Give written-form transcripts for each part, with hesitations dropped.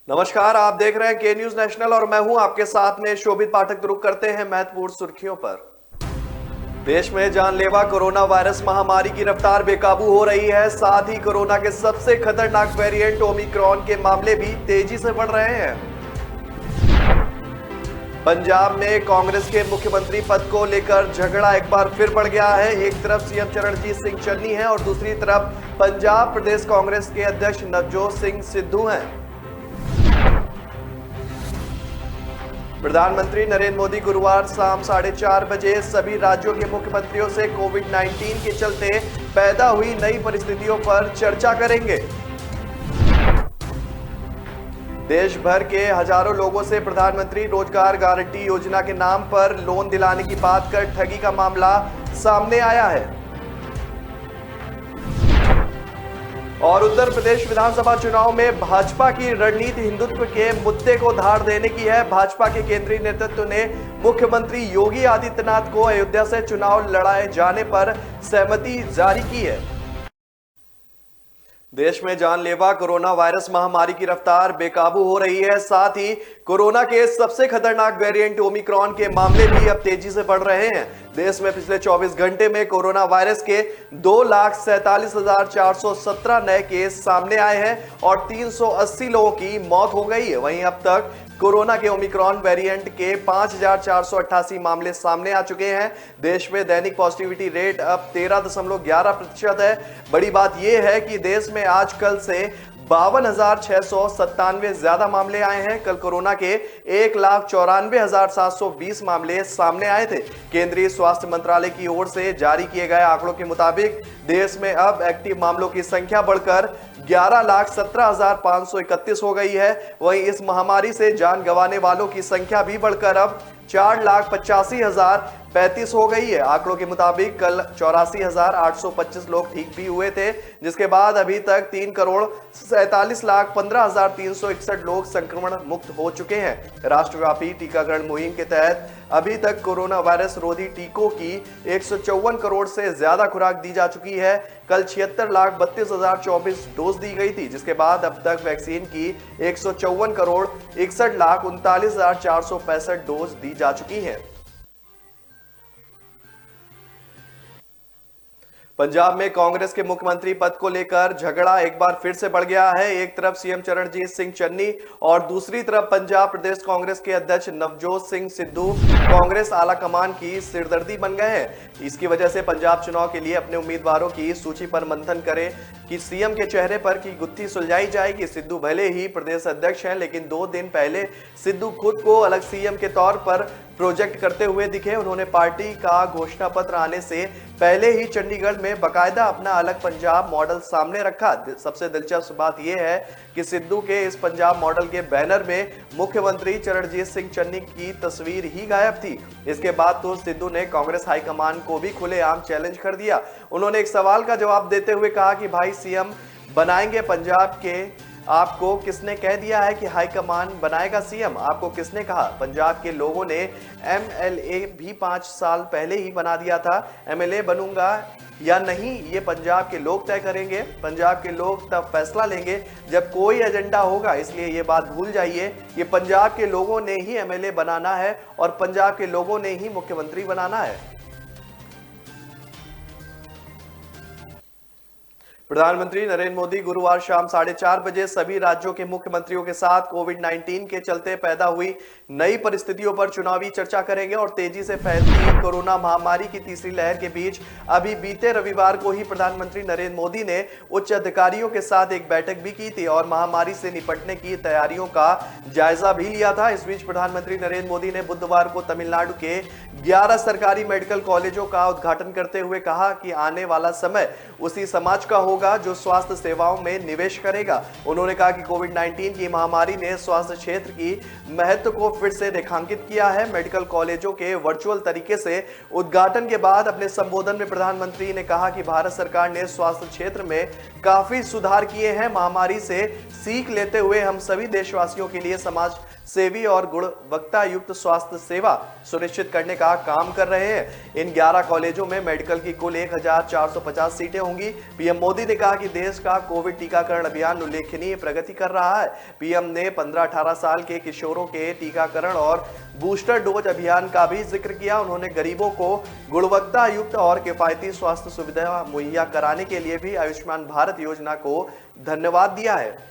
नमस्कार, आप देख रहे हैं के न्यूज नेशनल और मैं हूं आपके साथ में शोभित पाठक। रुक करते हैं महत्वपूर्ण सुर्खियों पर। देश में जानलेवा कोरोना वायरस महामारी की रफ्तार बेकाबू हो रही है। साथ ही कोरोना के सबसे खतरनाक वेरिएंट ओमिक्रॉन के मामले भी तेजी से बढ़ रहे हैं। पंजाब में कांग्रेस के मुख्यमंत्री पद को लेकर झगड़ा एक बार फिर बढ़ गया है। एक तरफ सीएम चरणजीत सिंह चन्नी है और दूसरी तरफ पंजाब प्रदेश कांग्रेस के अध्यक्ष नवजोत सिंह सिद्धू हैं। प्रधानमंत्री नरेंद्र मोदी गुरुवार शाम 4:30 बजे सभी राज्यों के मुख्यमंत्रियों से कोविड-19 के चलते पैदा हुई नई परिस्थितियों पर चर्चा करेंगे। देश भर के हजारों लोगों से प्रधानमंत्री रोजगार गारंटी योजना के नाम पर लोन दिलाने की बात कर ठगी का मामला सामने आया है। और उत्तर प्रदेश विधानसभा चुनाव में भाजपा की रणनीति हिंदुत्व के मुद्दे को धार देने की है। भाजपा के केंद्रीय नेतृत्व ने मुख्यमंत्री योगी आदित्यनाथ को अयोध्या से चुनाव लड़ाए जाने पर सहमति जारी की है। देश में जानलेवा कोरोना वायरस महामारी की रफ्तार बेकाबू हो रही है। साथ ही कोरोना के सबसे खतरनाक वेरिएंट ओमिक्रॉन के मामले भी अब तेजी से बढ़ रहे हैं। देश में पिछले 24 घंटे में कोरोना वायरस के 2,47,417 नए केस सामने आए हैं और 380 लोगों की मौत हो गई है। वहीं अब तक कोरोना के ओमिक्रॉन वेरिएंट के 5,488 मामले सामने आ चुके हैं। देश में दैनिक पॉजिटिविटी रेट अब 13.11% है। बड़ी बात यह है कि देश में आज कल से 52,697 ज्यादा मामले आए हैं। कल कोरोना के 1,94,720 मामले सामने आए थे। केंद्रीय स्वास्थ्य मंत्रालय की ओर से जारी किए गए आंकड़ों के मुताबिक देश में अब एक्टिव मामलों की संख्या बढ़कर 11,17,531 हो गई है। वहीं इस महामारी से जान गंवाने वालों की संख्या भी बढ़कर अब 4,85,035 हो गई है। आंकड़ों के मुताबिक कल 84,825 लोग ठीक भी हुए थे, जिसके बाद अभी तक 3,47,15,361 लोग संक्रमण मुक्त हो चुके हैं। राष्ट्रव्यापी टीकाकरण मुहिम के तहत अभी तक कोरोना वायरस रोधी टीकों की 154 करोड़ से ज्यादा खुराक दी जा चुकी है। कल 76,32,024 डोज दी गई थी, जिसके बाद अब तक वैक्सीन की 154 करोड़ 61,39,465 डोज दी जा चुकी है। पंजाब में कांग्रेस के मुख्यमंत्री पद को लेकर झगड़ा एक बार फिर से बढ़ गया है। एक तरफ सीएम चरणजीत सिंह चन्नी और दूसरी तरफ पंजाब प्रदेश कांग्रेस के अध्यक्ष नवजोत सिंह सिद्धू कांग्रेस आला कमान की सिरदर्दी बन गए हैं। इसकी वजह से पंजाब चुनाव के लिए अपने उम्मीदवारों की सूची पर मंथन करे कि सीएम के चेहरे पर की गुत्थी सुलझाई जाएगी। सिद्धू भले ही प्रदेश अध्यक्ष हैं, लेकिन 2 दिन पहले सिद्धू खुद को अलग सीएम के तौर पर प्रोजेक्ट करते हुए दिखे। उन्होंने पार्टी का घोषणा पत्र आने से पहले ही चंडीगढ़ में बकायदा अपना अलग पंजाब मॉडल सामने रखा। सबसे दिलचस्प बात यह है कि सिद्धू के इस पंजाब मॉडल के बैनर में मुख्यमंत्री चरणजीत सिंह चन्नी की तस्वीर ही गायब थी। इसके बाद तो सिद्धू ने कांग्रेस हाईकमान को भी खुलेआम चैलेंज कर दिया। उन्होंने एक सवाल का जवाब देते हुए कहा कि भाई सीएम बनाएंगे पंजाब के, आपको किसने कह दिया है कि हाईकमान बनाएगा सीएम? आपको किसने कहा? पंजाब के लोगों ने एमएलए भी 5 साल पहले ही बना दिया था। एमएलए बनूंगा या नहीं ये पंजाब के लोग तय करेंगे। पंजाब के लोग तब फैसला लेंगे जब कोई एजेंडा होगा। इसलिए ये बात भूल जाइए, ये पंजाब के लोगों ने ही एमएलए बनाना है और पंजाब के लोगों ने ही मुख्यमंत्री बनाना है। प्रधानमंत्री नरेंद्र मोदी गुरुवार शाम 4:30 बजे सभी राज्यों के मुख्यमंत्रियों के साथ कोविड-19 के चलते पैदा हुई नई परिस्थितियों पर चुनावी चर्चा करेंगे और तेजी से फैलती कोरोना महामारी की तीसरी लहर के बीच अभी बीते रविवार को ही प्रधानमंत्री नरेंद्र मोदी ने उच्च अधिकारियों के साथ एक बैठक भी की थी और महामारी से निपटने की तैयारियों का जायजा भी लिया था। इस बीच प्रधानमंत्री नरेंद्र मोदी ने बुधवार को तमिलनाडु के 11 सरकारी मेडिकल कॉलेजों का उद्घाटन करते हुए कहा कि आने वाला समय उसी समाज का होगा जो स्वास्थ्य सेवाओं में निवेश करेगा। उन्होंने कहा कि कोविड-19 की महामारी ने स्वास्थ्य क्षेत्र की महत्व को फिर से रेखांकित किया है। मेडिकल कॉलेजों के वर्चुअल तरीके से उद्घाटन के बाद अपने संबोधन में प्रधानमंत्री ने कहा कि भारत सरकार ने स्वास्थ्य क्षेत्र में काफी सुधार किए हैं। महामारी से सीख लेते हुए हम सभी देशवासियों के लिए समाज सेवी और गुणवत्ता युक्त स्वास्थ्य सेवा सुनिश्चित करने का काम कर रहे हैं। इन 11 कॉलेजों में मेडिकल की कुल 1450 सीटें होंगी। पीएम मोदी ने कहा कि देश का कोविड टीकाकरण अभियान उल्लेखनीय प्रगति कर रहा है। पीएम ने 15-18 साल के किशोरों के टीकाकरण और बूस्टर डोज अभियान का भी जिक्र किया। उन्होंने गरीबों को गुणवत्ता युक्त और किफायती स्वास्थ्य सुविधा मुहैया कराने के लिए भी आयुष्मान भारत योजना को धन्यवाद दिया है।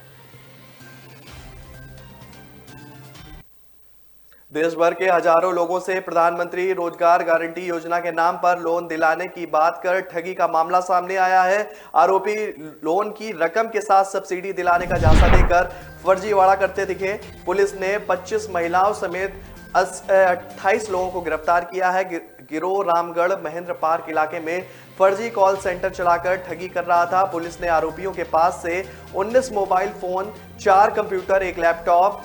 देश भर के हजारों लोगों से प्रधानमंत्री रोजगार गारंटी योजना के नाम पर लोन दिलाने की बात कर ठगी का मामला सामने आया है। आरोपी लोन की रकम के साथ सब्सिडी दिलाने का झांसा देकर फर्जीवाड़ा करते दिखे। पुलिस ने 25 महिलाओं समेत 28 लोगों को गिरफ्तार किया है। गिरोह रामगढ़ महेंद्र पार्क इलाके में फर्जी कॉल सेंटर चलाकर ठगी कर रहा था। पुलिस ने आरोपियों के पास से 19 मोबाइल फोन, 4 कंप्यूटर, 1 लैपटॉप,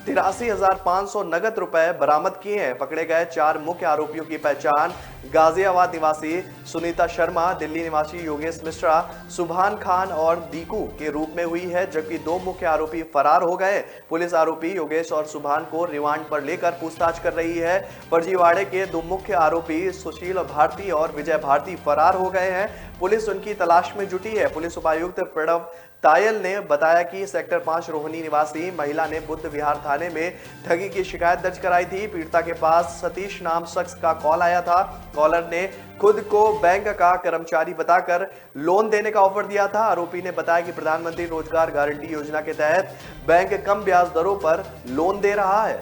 83,500 नगद रुपए बरामद किए हैं। पकड़े गए 4 मुख्य आरोपियों की पहचान गाजियाबाद निवासी सुनीता शर्मा, दिल्ली निवासी योगेश मिश्रा, सुभान खान और दीकू के रूप में हुई है, जबकि 2 मुख्य आरोपी फरार हो गए। पुलिस आरोपी योगेश और सुभान को रिमांड पर लेकर पूछताछ कर रही है। फर्जीवाड़े के 2 मुख्य आरोपी सुशील भारती और विजय भारती फरार हो गए हैं। पुलिस उनकी तलाश में जुटी है। पुलिस उपायुक्त प्रणव तायल ने बताया कि सेक्टर 5 रोहिणी निवासी महिला ने बुद्ध विहार थाने में ठगी की शिकायत दर्ज कराई थी। पीड़िता के पास सतीश नाम शख्स का कॉल आया था। कॉलर ने खुद को बैंक का कर्मचारी बताकर लोन देने का ऑफर दिया था। आरोपी ने बताया कि प्रधानमंत्री रोजगार गारंटी योजना के तहत बैंक कम ब्याज दरों पर लोन दे रहा है।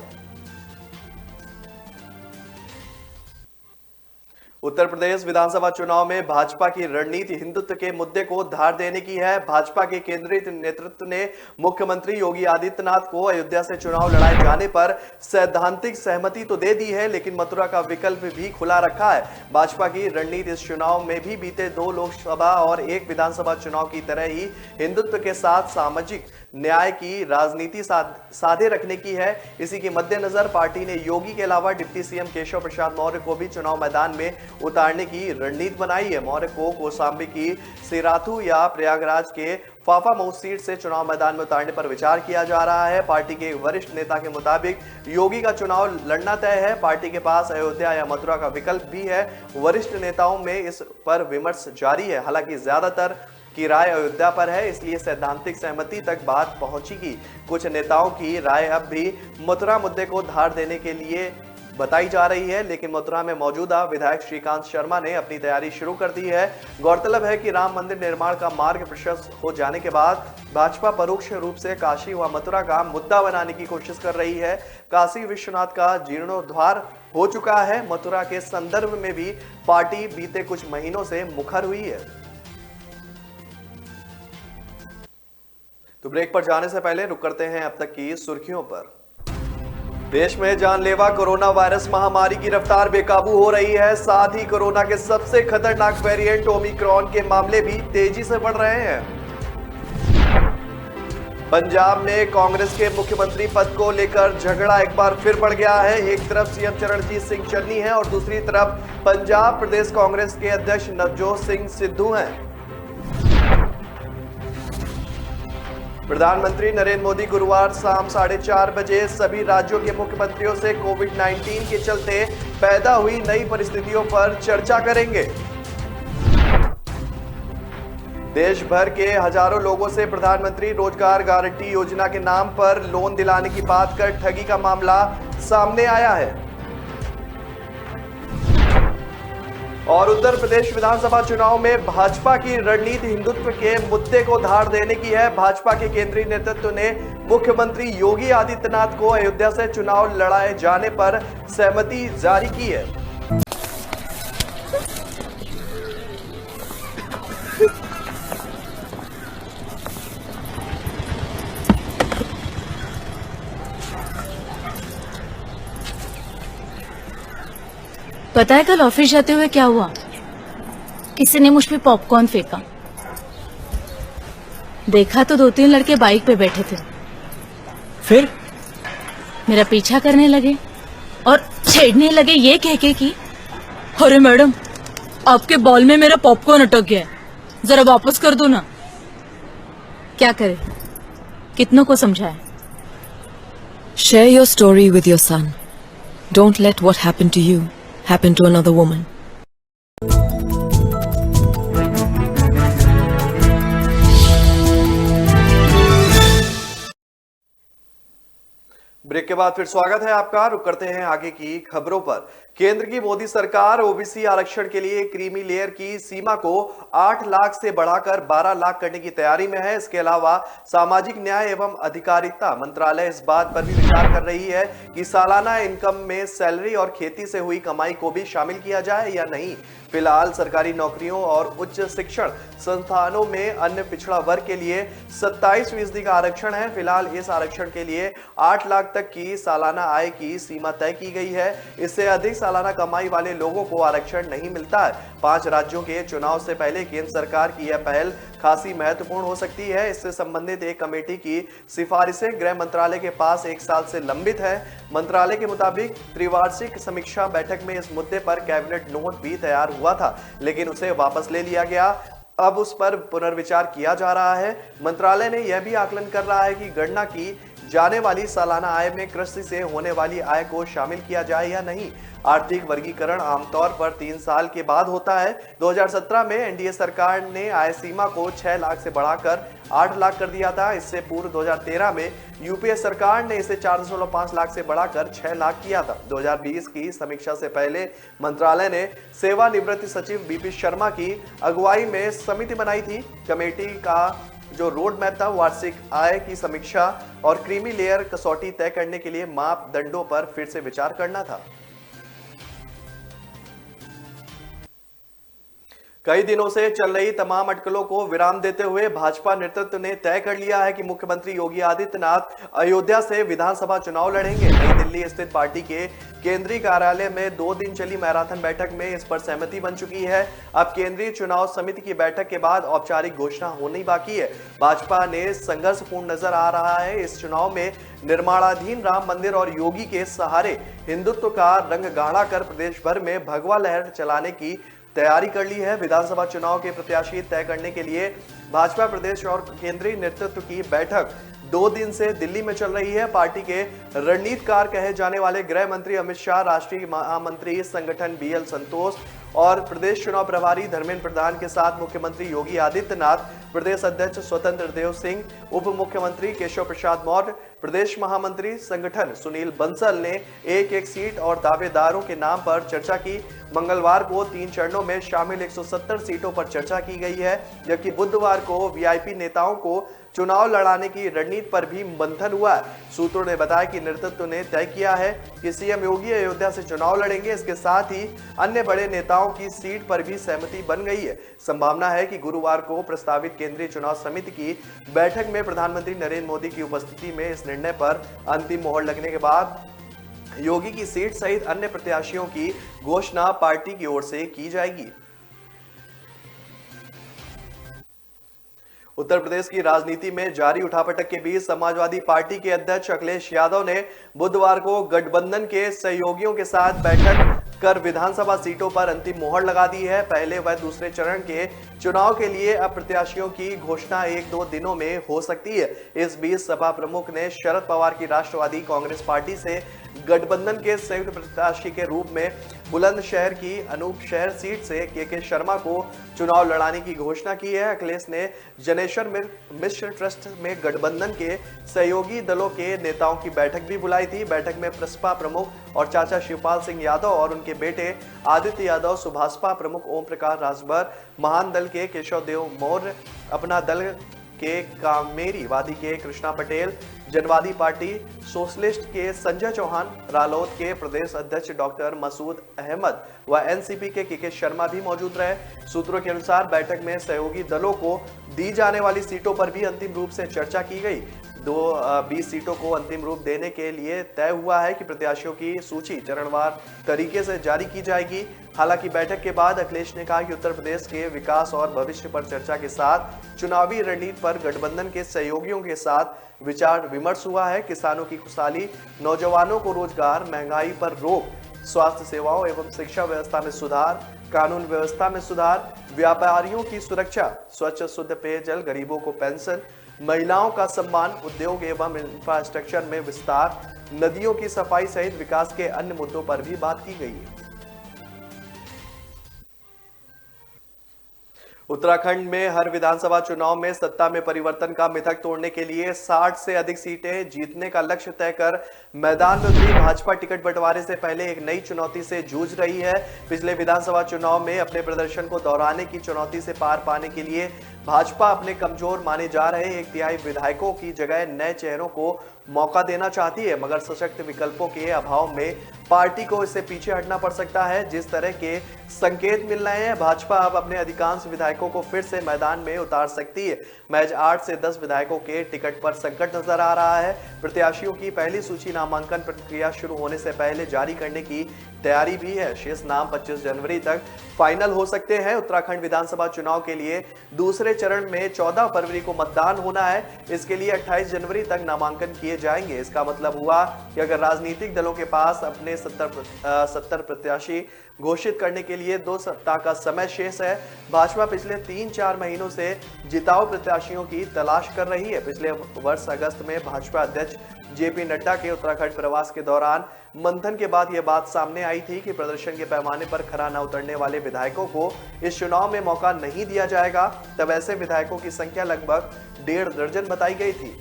उत्तर प्रदेश विधानसभा चुनाव में भाजपा की रणनीति हिंदुत्व के मुद्दे को धार देने की है। भाजपा के केंद्रीय नेतृत्व ने मुख्यमंत्री योगी आदित्यनाथ को अयोध्या से चुनाव लड़ाए जाने पर सैद्धांतिक सहमति तो दे दी है, लेकिन मथुरा का विकल्प भी खुला रखा है। भाजपा की रणनीति इस चुनाव में भी बीते 2 लोकसभा और 1 विधानसभा चुनाव की तरह ही हिंदुत्व के साथ सामाजिक न्याय की राजनीति साधे रखने की है। इसी के मद्देनजर पार्टी ने योगी के अलावा डिप्टी सीएम केशव प्रसाद मौर्य को भी चुनाव मैदान में उतारने की रणनीति बनाई है। मौर्य को कौशांबी की सिराथू या प्रयागराज के फाफामऊ सीट से चुनाव मैदान में उतारने पर विचार किया जा रहा है। पार्टी के वरिष्ठ नेता के मुताबिक योगी का चुनाव लड़ना तय है। पार्टी के पास अयोध्या या मथुरा का विकल्प भी है। वरिष्ठ नेताओं में इस पर विमर्श जारी है। हालांकि ज्यादातर की राय अयोध्या पर है, इसलिए सैद्धांतिक सहमति तक बात पहुंचेगी। कुछ नेताओं की राय अब भी मथुरा मुद्दे को धार देने के लिए बताई जा रही है, लेकिन मथुरा में मौजूदा विधायक श्रीकांत शर्मा ने अपनी तैयारी शुरू कर दी है। गौरतलब है कि राम मंदिर निर्माण का मार्ग प्रशस्त हो जाने के बाद भाजपा परोक्ष रूप से काशी व मथुरा का मुद्दा बनाने की कोशिश कर रही है। काशी विश्वनाथ का जीर्णोद्धार हो चुका है। मथुरा के संदर्भ में भी पार्टी बीते कुछ महीनों से मुखर हुई है। तो ब्रेक पर जाने से पहले रुक करते हैं अब तक की सुर्खियों पर। देश में जानलेवा कोरोना वायरस महामारी की रफ्तार बेकाबू हो रही है। साथ ही कोरोना के सबसे खतरनाक वेरिएंट ओमिक्रॉन के मामले भी तेजी से बढ़ रहे हैं। पंजाब में कांग्रेस के मुख्यमंत्री पद को लेकर झगड़ा एक बार फिर बढ़ गया है। एक तरफ सीएम चरणजीत सिंह चन्नी है और दूसरी तरफ पंजाब प्रदेश कांग्रेस के अध्यक्ष नवजोत सिंह सिद्धू हैं। प्रधानमंत्री नरेंद्र मोदी गुरुवार शाम 4:30 बजे सभी राज्यों के मुख्यमंत्रियों से कोविड-19 के चलते पैदा हुई नई परिस्थितियों पर चर्चा करेंगे। देश भर के हजारों लोगों से प्रधानमंत्री रोजगार गारंटी योजना के नाम पर लोन दिलाने की बात कर ठगी का मामला सामने आया है। और उत्तर प्रदेश विधानसभा चुनाव में भाजपा की रणनीति हिंदुत्व के मुद्दे को धार देने की है। भाजपा के केंद्रीय नेतृत्व ने मुख्यमंत्री योगी आदित्यनाथ को अयोध्या से चुनाव लड़ाए जाने पर सहमति जारी की है। पता है कल ऑफिस जाते हुए क्या हुआ? किसी ने मुझ पे पॉपकॉर्न फेंका। देखा तो 2-3 लड़के बाइक पे बैठे थे। फिर मेरा पीछा करने लगे और छेड़ने लगे ये कह के कि अरे मैडम, आपके बॉल में मेरा पॉपकॉर्न अटक गया है, जरा वापस कर दो ना। क्या करे, कितनों को समझाए। Share your story with your son. Don't let what happened to you happen to another woman. Break के बाद फिर स्वागत है आपका। रुक करते हैं आगे की खबरों पर। केंद्र की मोदी सरकार ओबीसी आरक्षण के लिए क्रीमी लेयर की सीमा को 8 लाख से बढ़ाकर 12 लाख करने की तैयारी में है। इसके अलावा सामाजिक न्याय एवं अधिकारिता मंत्रालय इस बात पर भी विचार कर रही है कि सालाना इनकम में सैलरी और खेती से हुई कमाई को भी शामिल किया जाए या नहीं। फिलहाल सरकारी नौकरियों और उच्च शिक्षण संस्थानों में अन्य पिछड़ा वर्ग के लिए 27% का आरक्षण है। फिलहाल इस आरक्षण के लिए 8 लाख तक की सालाना आय की सीमा तय की गई है। इससे अधिक सालाना कमाई वाले लोगों को आरक्षण नहीं मिलता है। 5 राज्यों के चुनाव से पहले केंद्र सरकार की यह पहल खासी महत्वपूर्ण हो सकती है। इससे संबंधित एक कमेटी की सिफारिशें गृह मंत्रालय के पास 1 साल से लंबित है। मंत्रालय के मुताबिक त्रिवार्षिक समीक्षा बैठक में इस मुद्दे पर कैबिनेट नोट भी तैयार हुआ था, लेकिन उसे वापस ले लिया गया। अब उस पर पुनर्विचार किया जा रहा है। मंत्रालय ने यह भी आकलन कर रहा है कि गणना की जाने वाली सालाना आय में कृषि से होने वाली आय को शामिल किया जाए या नहीं। आर्थिक वर्गीकरण आमतौर पर 3 साल के बाद होता है। 2017 में एनडीए सरकार ने आय सीमा को 6 लाख से बढ़ाकर 8 लाख कर दिया था। इससे पूर्व 2013 में यूपीए सरकार ने इसे 4.5 लाख से बढ़ाकर 6 लाख किया था। 2020 की समीक्षा से पहले मंत्रालय ने सेवानिवृत्त सचिव बीपी शर्मा की अगुवाई में समिति बनाई थी। कमेटी का जो रोड मैप था वार्षिक आय की समीक्षा और क्रीमी लेयर कसौटी तय करने के लिए मापदंडों पर फिर से विचार करना था। कई दिनों से चल रही तमाम अटकलों को विराम देते हुए भाजपा नेतृत्व ने तय कर लिया है कि मुख्यमंत्री योगी आदित्यनाथ अयोध्या से विधानसभा चुनाव लड़ेंगे। नई दिल्ली स्थित पार्टी के केंद्रीय कार्यालय में 2 दिन चली मैराथन बैठक में इस पर सहमति बन चुकी है। अब केंद्रीय चुनाव समिति की बैठक के बाद औपचारिक घोषणा होनी बाकी है। भाजपा ने संघर्षपूर्ण नजर आ रहा है। इस चुनाव में निर्माणाधीन राम मंदिर और योगी के सहारे हिंदुत्व का रंग गाढ़ा कर प्रदेश भर में भगवा लहर चलाने की तैयारी कर ली है। विधानसभा चुनाव के प्रत्याशी तय करने के लिए भाजपा प्रदेश और केंद्रीय नेतृत्व की बैठक 2 दिन से दिल्ली में चल रही है। पार्टी के रणनीतिकार कहे जाने वाले गृह मंत्री अमित शाह, राष्ट्रीय महामंत्री संगठन बीएल संतोष और प्रदेश चुनाव प्रभारी धर्मेंद्र प्रधान के साथ मुख्यमंत्री योगी आदित्यनाथ, प्रदेश अध्यक्ष स्वतंत्र देव सिंह, उप मुख्यमंत्री केशव प्रसाद मौर्य, प्रदेश महामंत्री संगठन सुनील बंसल ने एक सीट और दावेदारों के नाम पर चर्चा की। मंगलवार को 3 चरणों में शामिल 170 सीटों पर चर्चा की गई है, जबकि बुधवार को वीआईपी नेताओं को चुनाव लड़ाने की रणनीति पर भी मंथन हुआ है। सूत्रों ने बताया कि नेतृत्व ने तय किया है कि सीएम योगी अयोध्या से चुनाव लड़ेंगे। इसके साथ ही अन्य बड़े नेताओं की सीट पर भी सहमति बन गई है। संभावना है कि गुरुवार को प्रस्तावित केंद्रीय चुनाव समिति की बैठक में प्रधानमंत्री नरेंद्र मोदी की उपस्थिति में इस निर्णय पर अंतिम मोहर लगने के बाद योगी की सीट सहित अन्य प्रत्याशियों की घोषणा पार्टी की ओर से की जाएगी। उत्तर प्रदेश की राजनीति में जारी उठापटक के बीच समाजवादी पार्टी के अध्यक्ष अखिलेश यादव ने बुधवार को गठबंधन के सहयोगियों के साथ बैठक कर विधानसभा सीटों पर अंतिम मोहर लगा दी है। पहले व दूसरे चरण के चुनाव के लिए अब प्रत्याशियों की घोषणा 1-2 दिनों में हो सकती है। इस बीच सपा प्रमुख ने शरद पवार की राष्ट्रवादी कांग्रेस पार्टी से गठबंधन के संयुक्त प्रत्याशी के रूप में बुलंदशहर की अनूप शहर सीट से के शर्मा को चुनाव लड़ाने की घोषणा की है। अखिलेश ने जनेश्वर मिश्र ट्रस्ट में गठबंधन के सहयोगी दलों के नेताओं की बैठक भी बुलाई थी। बैठक में प्रसपा प्रमुख और चाचा शिवपाल सिंह यादव और उनके बेटे आदित्य यादव, सुभाषपा प्रमुख ओम प्रकाश राजभर, महान दल के केशव देव मौर्य, अपना दल के कामेरी वादी के कृष्णा पटेल, जनवादी पार्टी सोशलिस्ट के संजय चौहान, रालोद के प्रदेश अध्यक्ष डॉक्टर मसूद अहमद व एनसीपी के के शर्मा भी मौजूद रहे। सूत्रों के अनुसार बैठक में सहयोगी दलों को दी जाने वाली सीटों पर भी अंतिम रूप से चर्चा की गई। 20 सीटों को अंतिम रूप देने के लिए तय हुआ है कि प्रत्याशियों की सूची चरणवार तरीके से जारी की जाएगी। हालांकि बैठक के बाद अखिलेश ने कहा कि उत्तर प्रदेश के विकास और भविष्य पर चर्चा के साथ चुनावी रणनीति पर गठबंधन के सहयोगियों के साथ विचार विमर्श हुआ है। किसानों की खुशहाली, नौजवानों को रोजगार, महंगाई पर रोक, स्वास्थ्य सेवाओं एवं शिक्षा व्यवस्था में सुधार, कानून व्यवस्था में सुधार, व्यापारियों की सुरक्षा, स्वच्छ शुद्ध पेयजल, गरीबों को पेंशन, महिलाओं का सम्मान, उद्योग एवं इंफ्रास्ट्रक्चर में विस्तार, नदियों की सफाई सहित विकास के अन्य मुद्दों पर भी बात की गई है। उत्तराखंड में हर विधानसभा चुनाव में सत्ता में परिवर्तन का मिथक तोड़ने के लिए 60 से अधिक सीटें जीतने का लक्ष्य तय कर मैदान में उतरी भाजपा टिकट बंटवारे से पहले एक नई चुनौती से जूझ रही है। पिछले विधानसभा चुनाव में अपने प्रदर्शन को दोहराने की चुनौती से पार पाने के लिए भाजपा अपने कमजोर माने जा रहे 1/3 विधायकों की जगह नए चेहरों को मौका देना चाहती है, मगर सशक्त विकल्पों के अभाव में पार्टी को इससे पीछे हटना पड़ सकता है। जिस तरह के संकेत मिल रहे हैं, भाजपा अब अपने अधिकांश विधायकों को फिर से मैदान में उतार सकती है। महज 8 से 10 विधायकों के टिकट पर संकट नजर आ रहा है। प्रत्याशियों की पहली सूची नामांकन प्रक्रिया शुरू होने से पहले जारी करने की तैयारी भी है। शेष नाम 25 जनवरी तक फाइनल हो सकते हैं। उत्तराखंड विधानसभा चुनाव के लिए दूसरे चरण में 14 फरवरी को मतदान होना है। इसके लिए 28 जनवरी तक नामांकन किए जाएंगे। इसका मतलब हुआ कि अगर राजनीतिक दलों के पास अपने 70 प्रत्याशी घोषित करने के लिए 2 सप्ताह का समय शेष है। भाजपा पिछले 3-4 महीनों से जिताऊ प्रत्याशियों की तलाश कर रही है। पिछले वर्ष अगस्त में भाजपा अध्यक्ष जेपी नड्डा के उत्तराखंड प्रवास के दौरान मंथन के बाद यह बात सामने आई थी कि प्रदर्शन के पैमाने पर खरा न उतरने वाले विधायकों को इस चुनाव में मौका नहीं दिया जाएगा। तब ऐसे विधायकों की संख्या लगभग 1.5 दर्जन बताई गई थी।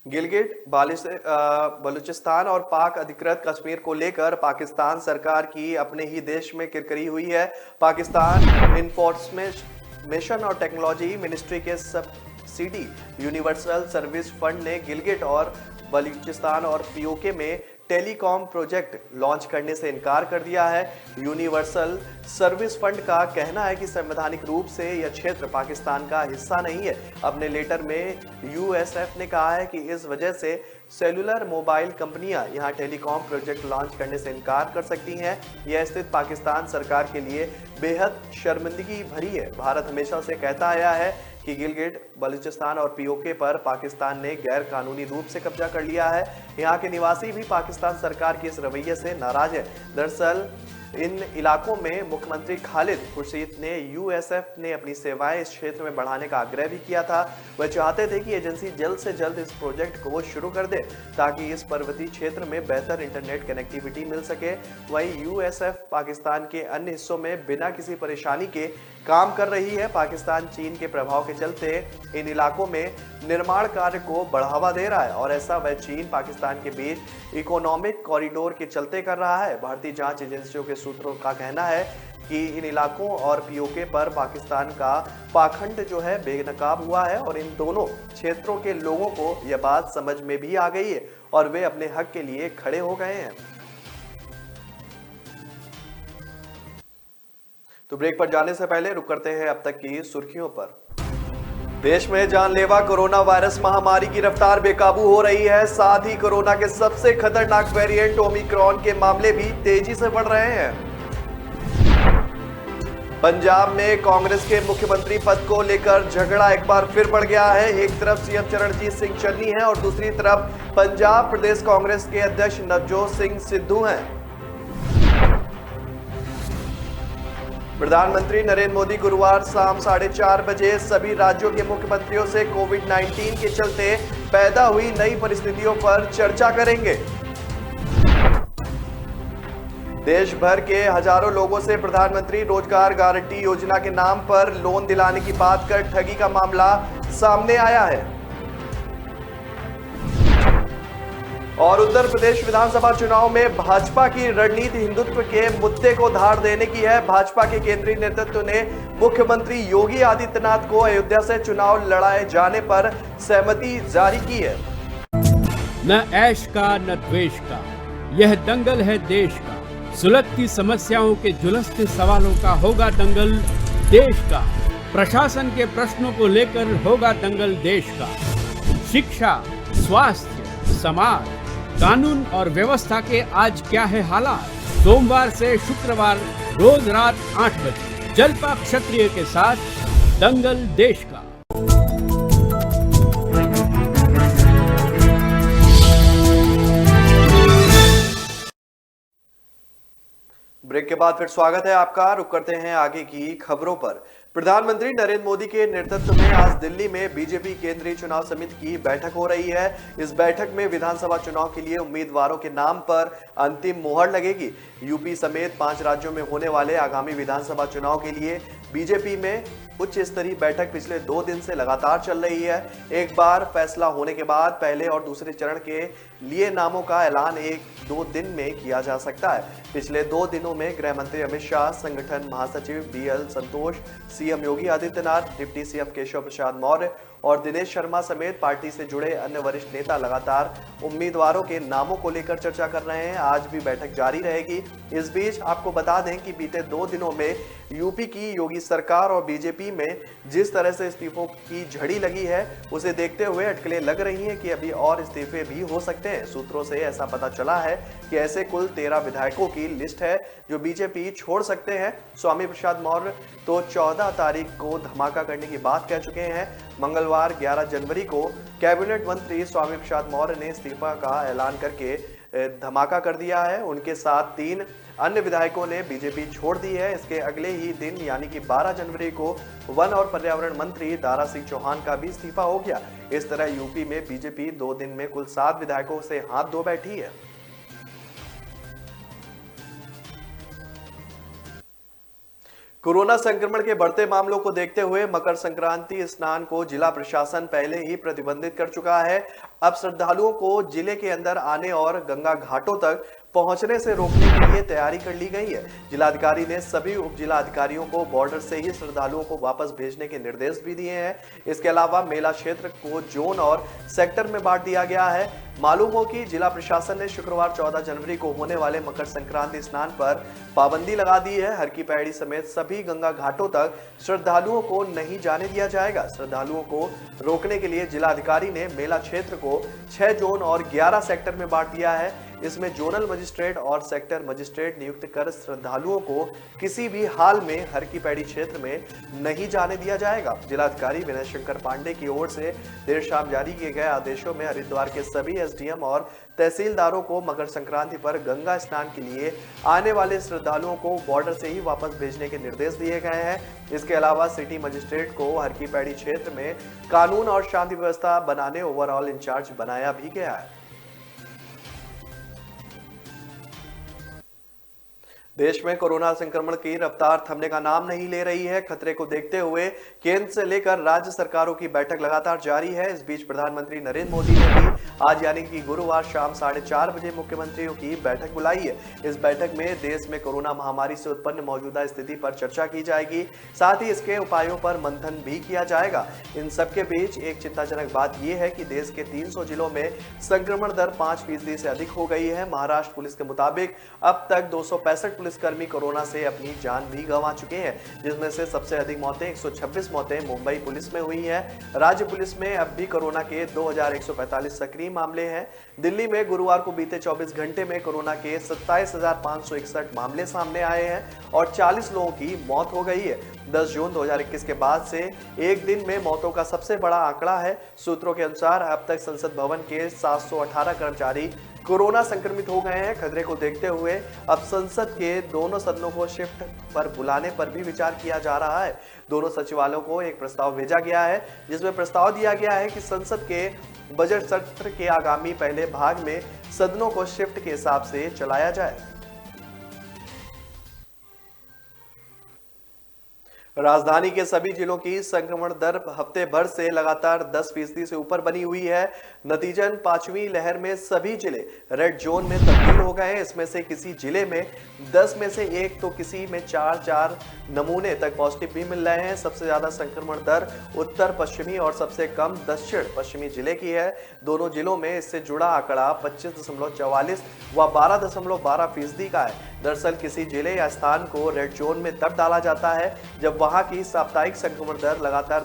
गिलगिट बलूचिस्तान और पाक अधिकृत कश्मीर को लेकर पाकिस्तान सरकार की अपने ही देश में किरकिरी हुई है। पाकिस्तान इंफॉर्मेशन और टेक्नोलॉजी मिनिस्ट्री के सब्सिडी यूनिवर्सल सर्विस फंड ने गिलगिट और बलूचिस्तान और पीओके में टेलीकॉम प्रोजेक्ट लॉन्च करने से इनकार कर दिया है। यूनिवर्सल सर्विस फंड का कहना है कि संवैधानिक रूप से यह क्षेत्र पाकिस्तान का हिस्सा नहीं है। अपने लेटर में यूएसएफ ने कहा है कि इस वजह से सेलुलर मोबाइल कंपनियां यहां टेलीकॉम प्रोजेक्ट लॉन्च करने से इनकार कर सकती हैं। यह स्थिति पाकिस्तान सरकार के लिए बेहद शर्मिंदगी भरी है। भारत हमेशा से कहता आया है कि गिलगिट बलूचिस्तान और पीओके पर पाकिस्तान ने गैर कानूनी रूप से कब्जा कर लिया है। यहाँ के निवासी भी पाकिस्तान सरकार के इस रवैये से नाराज है। दरअसल इन इलाकों में मुख्यमंत्री खालिद खुर्शीद ने यूएसएफ ने अपनी सेवाएं इस क्षेत्र में बढ़ाने का आग्रह भी किया था। वह चाहते थे कि एजेंसी जल्द से जल्द इस प्रोजेक्ट को शुरू कर दे ताकि इस पर्वतीय क्षेत्र में बेहतर इंटरनेट कनेक्टिविटी मिल सके। वहीं यूएसएफ पाकिस्तान के अन्य हिस्सों में बिना किसी परेशानी के काम कर रही है। पाकिस्तान चीन के प्रभाव के चलते इन इलाकों में निर्माण कार्य को बढ़ावा दे रहा है और ऐसा वह चीन पाकिस्तान के बीच इकोनॉमिक कॉरिडोर के चलते कर रहा है। भारतीय जांच एजेंसियों के सूत्रों का कहना है कि इन इलाकों और पीओके पर पाकिस्तान का पाखंड जो है बेनकाब हुआ है और इन दोनों क्षेत्रों के लोगों को यह बात समझ में भी आ गई है और वे अपने हक के लिए खड़े हो गए हैं। तो ब्रेक पर जाने से पहले रुक करते हैं अब तक की सुर्खियों पर। देश में जानलेवा कोरोना वायरस महामारी की रफ्तार बेकाबू हो रही है। साथ ही कोरोना के सबसे खतरनाक वेरिएंट ओमिक्रॉन के मामले भी तेजी से बढ़ रहे हैं। पंजाब में कांग्रेस के मुख्यमंत्री पद को लेकर झगड़ा एक बार फिर बढ़ गया है। एक तरफ सीएम चरणजीत सिंह चन्नी है और दूसरी तरफ पंजाब प्रदेश कांग्रेस के अध्यक्ष नवजोत सिंह सिद्धू हैं। प्रधानमंत्री नरेंद्र मोदी गुरुवार शाम 4:30 बजे सभी राज्यों के मुख्यमंत्रियों से कोविड-19 के चलते पैदा हुई नई परिस्थितियों पर चर्चा करेंगे। देश भर के हजारों लोगों से प्रधानमंत्री रोजगार गारंटी योजना के नाम पर लोन दिलाने की बात कर ठगी का मामला सामने आया है। और उत्तर प्रदेश विधानसभा चुनाव में भाजपा की रणनीति हिंदुत्व के मुद्दे को धार देने की है। भाजपा के केंद्रीय नेतृत्व ने मुख्यमंत्री योगी आदित्यनाथ को अयोध्या से चुनाव लड़ाए जाने पर सहमति जारी की है। न ऐश का न द्वेष का, यह दंगल है देश का। सुलगती समस्याओं के जुलसते सवालों का होगा दंगल देश का। प्रशासन के प्रश्नों को लेकर होगा दंगल देश का। शिक्षा, स्वास्थ्य, समाज, कानून और व्यवस्था के आज क्या है हालात। सोमवार से शुक्रवार रोज रात 8 बजे जलपा क्षत्रिय के साथ दंगल देश का। ब्रेक के बाद फिर स्वागत है आपका। रुक करते हैं आगे की खबरों पर। प्रधानमंत्री नरेंद्र मोदी के नेतृत्व में आज दिल्ली में बीजेपी केंद्रीय चुनाव समिति की बैठक हो रही है। इस बैठक में विधानसभा चुनाव के लिए उम्मीदवारों के नाम पर अंतिम मोहर लगेगी। यूपी समेत 5 राज्यों में होने वाले आगामी विधानसभा चुनाव के लिए बीजेपी में उच्च स्तरीय बैठक पिछले 2 दिन से लगातार चल रही है। एक बार फैसला होने के बाद पहले और दूसरे चरण के लिए नामों का ऐलान 1-2 दिन में किया जा सकता है। पिछले 2 दिनों में गृह मंत्री अमित शाह, संगठन महासचिव BL संतोष, CM Yogi Adityanath, deputy CM Keshav Prasad Maurya और दिनेश शर्मा समेत पार्टी से जुड़े अन्य वरिष्ठ नेता लगातार उम्मीदवारों के नामों को लेकर चर्चा कर रहे हैं। आज भी बैठक जारी रहेगी। इस बीच आपको बता दें कि बीते 2 दिनों में यूपी की योगी सरकार और बीजेपी में जिस तरह से इस्तीफों की झड़ी लगी है, उसे देखते हुए अटकलें लग रही हैं कि अभी और इस्तीफे भी हो सकते हैं। सूत्रों से ऐसा पता चला है कि ऐसे कुल 13 विधायकों की लिस्ट है जो बीजेपी छोड़ सकते हैं। स्वामी प्रसाद मौर्य तो 14 तारीख को धमाका करने की बात कह चुके हैं। मंगलवार 11 जनवरी को कैबिनेट मंत्री स्वामी प्रसाद मौर्य ने इस्तीफा का ऐलान करके धमाका कर दिया है। उनके साथ 3 अन्य विधायकों ने बीजेपी छोड़ दी है। इसके अगले ही दिन यानी कि 12 जनवरी को वन और पर्यावरण मंत्री दारा सिंह चौहान का भी इस्तीफा हो गया। इस तरह यूपी में बीजेपी 2 दिन में कुल 7 विधायकों से हाथ धो बैठी है। कोरोना संक्रमण के बढ़ते मामलों को देखते हुए मकर संक्रांति स्नान को जिला प्रशासन पहले ही प्रतिबंधित कर चुका है। अब श्रद्धालुओं को जिले के अंदर आने और गंगा घाटों तक पहुंचने से रोकने के लिए तैयारी कर ली गई है। जिलाधिकारी ने सभी उप जिलाधिकारियों को बॉर्डर से ही श्रद्धालुओं को वापस भेजने के निर्देश भी दिए हैं। इसके अलावा मेला क्षेत्र को जोन और सेक्टर में बांट दिया गया है। मालूम हो कि जिला प्रशासन ने शुक्रवार 14 जनवरी को होने वाले मकर संक्रांति स्नान पर पाबंदी लगा दी है। हर की पैड़ी समेत सभी गंगा घाटों तक श्रद्धालुओं को नहीं जाने दिया जाएगा। श्रद्धालुओं को रोकने के लिए जिलाधिकारी ने मेला क्षेत्र को 6 जोन और 11 सेक्टर में बांट दिया है। इसमें जोनल मजिस्ट्रेट और सेक्टर मजिस्ट्रेट नियुक्त कर श्रद्धालुओं को किसी भी हाल में हर की पैड़ी क्षेत्र में नहीं जाने दिया जाएगा। जिलाधिकारी विनय शंकर पांडे की ओर से देर शाम जारी किए गए आदेशों में हरिद्वार के सभी SDM और तहसीलदारों को मकर संक्रांति पर गंगा स्नान के लिए आने वाले श्रद्धालुओं को बॉर्डर से ही वापस भेजने के निर्देश दिए गए हैं। इसके अलावा सिटी मजिस्ट्रेट को हर की पैड़ी क्षेत्र में कानून और शांति व्यवस्था बनाने ओवरऑल इंचार्ज बनाया भी गया है। देश में कोरोना संक्रमण की रफ्तार थमने का नाम नहीं ले रही है। खतरे को देखते हुए केंद्र से लेकर राज्य सरकारों की बैठक लगातार जारी है। इस बीच प्रधानमंत्री नरेंद्र मोदी ने भी आज यानी कि गुरुवार शाम 4:30 बजे मुख्यमंत्रियों की बैठक बुलाई है। इस बैठक में देश में कोरोना महामारी से उत्पन्न मौजूदा स्थिति पर चर्चा की जाएगी, साथ ही इसके उपायों पर मंथन भी किया जाएगा। इन सबके बीच एक चिंताजनक बात यह है कि देश के 300 जिलों में संक्रमण दर 5% से अधिक हो गई है। महाराष्ट्र पुलिस के मुताबिक अब तक 265 पुलिसकर्मी कोरोना से अपनी जान भी गंवा चुके हैं, जिसमें से सबसे अधिक मौतें 126 मौतें मुंबई पुलिस में हुई हैं। राज्य पुलिस में अब भी कोरोना के 2145 सक्रिय मामले हैं। दिल्ली में गुरुवार को बीते 24 घंटे में कोरोना के 27,561 मामले सामने आए हैं और 40 लोगों की मौत हो गई है। 10 जून 2021 के बाद से एक दिन में मौतों का सबसे बड़ा आंकड़ा है। सूत्रों के अनुसार अब तक संसद भवन के 718 कर्मचारी कोरोना संक्रमित हो गए हैं। खतरे को देखते हुए अब संसद के दोनों सदनों को शिफ्ट पर बुलाने पर भी विचार किया जा रहा है। दोनों सचिवालयों को एक प्रस्ताव भेजा गया है, जिसमें प्रस्ताव दिया गया है कि संसद के बजट सत्र के आगामी पहले भाग में सदनों को शिफ्ट के हिसाब से चलाया जाए। राजधानी के सभी जिलों की संक्रमण दर हफ्ते भर से लगातार 10% से ऊपर बनी हुई है। नतीजन 5वीं लहर में सभी जिले रेड जोन में तब्दील हो गए हैं। इसमें से किसी जिले में 10 में से 1 तो किसी में 4 नमूने तक पॉजिटिव भी मिल रहे हैं। सबसे ज्यादा संक्रमण दर उत्तर पश्चिमी और सबसे कम दक्षिण पश्चिमी जिले की है। दोनों जिलों में इससे जुड़ा आंकड़ा 25.44 व 12.12% का है। दरअसल किसी जिले या स्थान को रेड जोन में तब डाला जाता है जब वहां की साप्ताहिक संक्रमण दर लगातार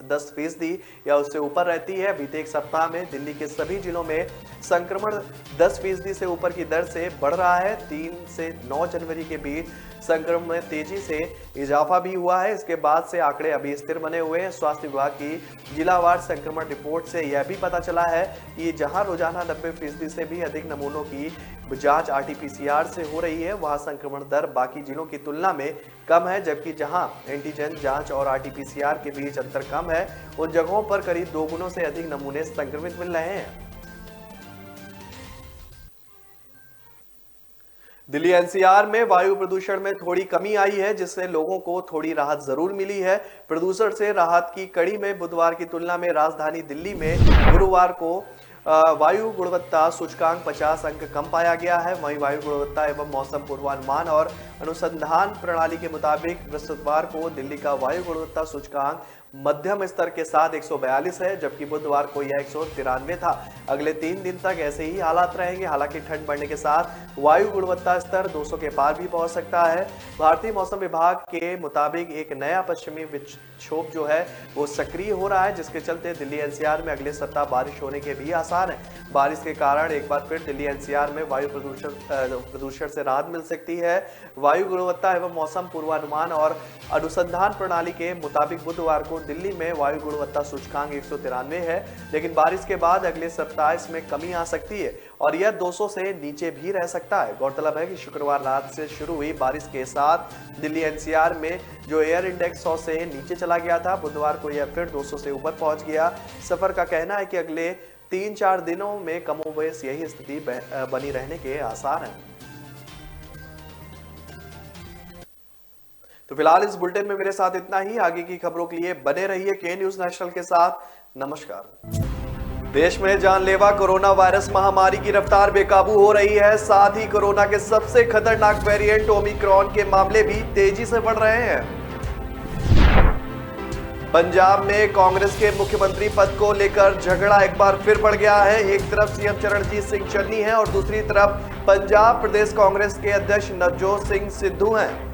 10% या उससे ऊपर रहती है। बीते एक सप्ताह में दिल्ली के सभी जिलों में संक्रमण 10% से ऊपर की दर से बढ़ रहा है। 3 से 9 जनवरी के बीच संक्रमण में तेजी से इजाफा भी हुआ है। इसके बाद से आंकड़े अभी स्थिर बने हुए हैं। स्वास्थ्य विभाग की जिलावार संक्रमण रिपोर्ट से यह भी पता चला है कि जहां रोजाना 90% से भी अधिक नमूनों की जांच आरटीपीसीआर से हो रही है वहां संक्रमण दर बाकी जिलों की तुलना में कम है, जबकि जहां एंटीजन जांच और आरटीपीसीआर के बीच अंतर कम है उन जगहों पर करीब 2 गुनों से अधिक नमूने संक्रमित मिल रहे हैं। दिल्ली एनसीआर में वायु प्रदूषण में थोड़ी कमी आई है, जिससे लोगों को थोड़ी राहत जरूर मिली है। प्रदूषण से राहत की कड़ी में बुधवार की तुलना में राजधानी दिल्ली में गुरुवार को वायु गुणवत्ता सूचकांक 50 अंक कम पाया गया है। वहीं वायु गुणवत्ता एवं मौसम पूर्वानुमान और अनुसंधान प्रणाली के मुताबिक बृहस्पतिवार को दिल्ली का वायु गुणवत्ता सूचकांक मध्यम स्तर के साथ 142 है, जबकि बुधवार को यह 193 था। अगले 3 दिन तक ऐसे ही हालात रहेंगे। हालांकि ठंड बढ़ने के साथ वायु गुणवत्ता स्तर 200 के पार भी पहुंच सकता है। भारतीय मौसम विभाग के मुताबिक एक नया पश्चिमी विक्षोभ जो है वो सक्रिय हो रहा है, जिसके चलते दिल्ली एनसीआर में अगले सप्ताह बारिश होने के भी आसार है। बारिश के कारण एक बार फिर दिल्ली एनसीआर में वायु प्रदूषण से राहत मिल सकती है। वायु गुणवत्ता एवं मौसम पूर्वानुमान और अनुसंधान प्रणाली के मुताबिक बुधवार को दिल्ली में वायु गुणवत्ता सूचकांक 193 है, लेकिन बारिश के बाद अगले सप्ताह इसमें कमी आ सकती है और यह 200 से नीचे भी रह सकता है। गौरतलब है कि शुक्रवार रात से शुरू हुई बारिश के साथ दिल्ली एनसीआर में जो एयर इंडेक्स 100 से नीचे चला गया था, बुधवार को यह फिर 200 से ऊपर पहुंच गया। सफर का कहना है कि अगले 3-4 दिनों में कमोबेश यही स्थिति बनी रहने के आसार हैं। तो फिलहाल इस बुलेटिन में मेरे साथ इतना ही। आगे की खबरों के लिए बने रहिए के न्यूज नेशनल के साथ। नमस्कार। देश में जानलेवा कोरोना वायरस महामारी की रफ्तार बेकाबू हो रही है। साथ ही कोरोना के सबसे खतरनाक वेरिएंट ओमिक्रॉन के मामले भी तेजी से बढ़ रहे हैं। पंजाब में कांग्रेस के मुख्यमंत्री पद को लेकर झगड़ा एक बार फिर बढ़ गया है। एक तरफ सीएम चरणजीत सिंह चन्नी है और दूसरी तरफ पंजाब प्रदेश कांग्रेस के अध्यक्ष नवजोत सिंह सिद्धू हैं।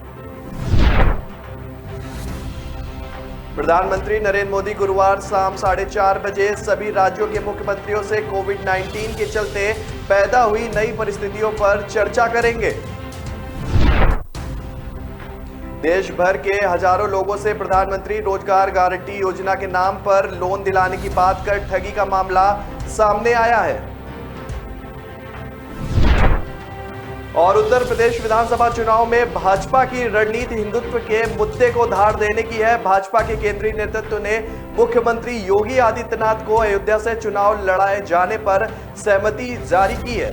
प्रधानमंत्री नरेंद्र मोदी गुरुवार शाम 4:30 बजे सभी राज्यों के मुख्यमंत्रियों से कोविड-19 के चलते पैदा हुई नई परिस्थितियों पर चर्चा करेंगे। देश भर के हजारों लोगों से प्रधानमंत्री रोजगार गारंटी योजना के नाम पर लोन दिलाने की बात कर ठगी का मामला सामने आया है। और उत्तर प्रदेश विधानसभा चुनाव में भाजपा की रणनीति हिंदुत्व के मुद्दे को धार देने की है। भाजपा के केंद्रीय नेतृत्व ने मुख्यमंत्री योगी आदित्यनाथ को अयोध्या से चुनाव लड़ाए जाने पर सहमति जारी की है।